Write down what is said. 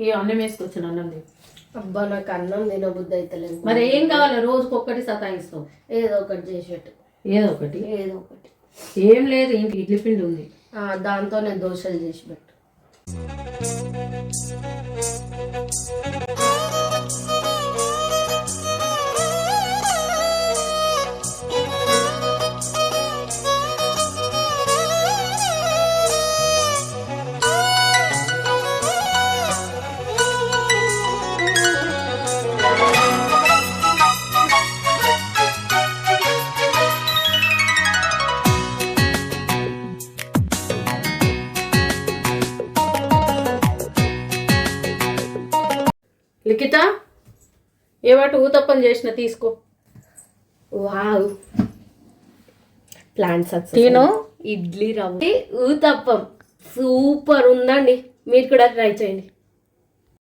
ఈ అన్నం వేసుకొచ్చాను అన్నం తిని. అబ్బా నాకు అన్నం తినబుద్ధి అయితలేదు. మరి ఏం కావాలి? రోజుకి ఒక్కటి సతాయిస్తావు. ఏదో ఒకటి చేసేట్టు. ఏదో ఒకటి. ఏం లేదు, ఇంక ఇడ్లీ పిండి ఉంది, దాంతో నేను దోశలు చేసి పెట్టు. లిఖిత, ఏ వాటి ఊతప్పం చేసిన తీసుకో. Wow, plan success. తిను. ఇడ్లీ రవ్వ ఊతప్పం సూపర్ ఉందండి, మీరు కూడా ట్రై చేయండి.